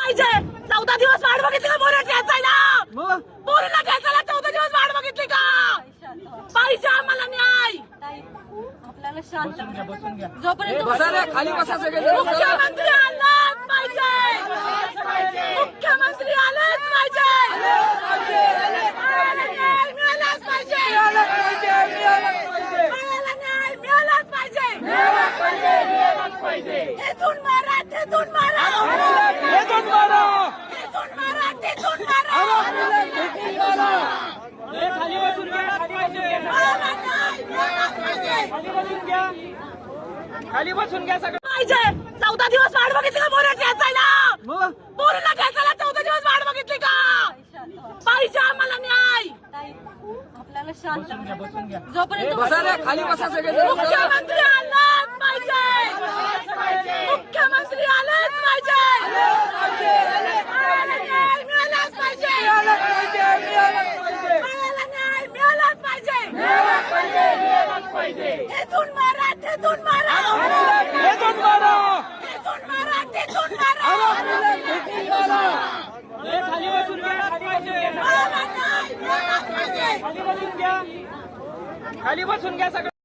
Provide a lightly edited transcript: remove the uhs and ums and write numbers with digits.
पाहिजे 14 दिवस वाट बघितली का पोरं खेचायला पोरीला खेचायला 14 दिवस वाट बघितली का पाहिजे आम्हाला न्याय आपल्याला शांत जोपर्यंत खाली बसा सगळे मुख्यमंत्री आलाच पाहिजे मुख्यमंत्री आलाच पाहिजे मिळालाच पाहिजे मिळालाच पाहिजे तेथून मारा तेथून मारा तेथून मारा तेथून मारा खाली बसून घ्या खाली बसून घ्या सगळं पाहिजे 14 दिवस वाट बघितली का पोरं खेचायला पोरीला खेचायला 14 दिवस वाट बघितली का पाहिजे आम्हाला न्याय आपल्याला शांत जोपर्यंत खाली बसा सगळे मुख्यमंत्री आलाच पाहिजे मुख्यमंत्री आलाच पाहिजे मिळालाच पाहिजे मिळालाच पाहिजे तेथून मारा तेथून मारा तेथून मारा तेथून मारा खाली बसून घ्या खाली बसून घ्या सगळं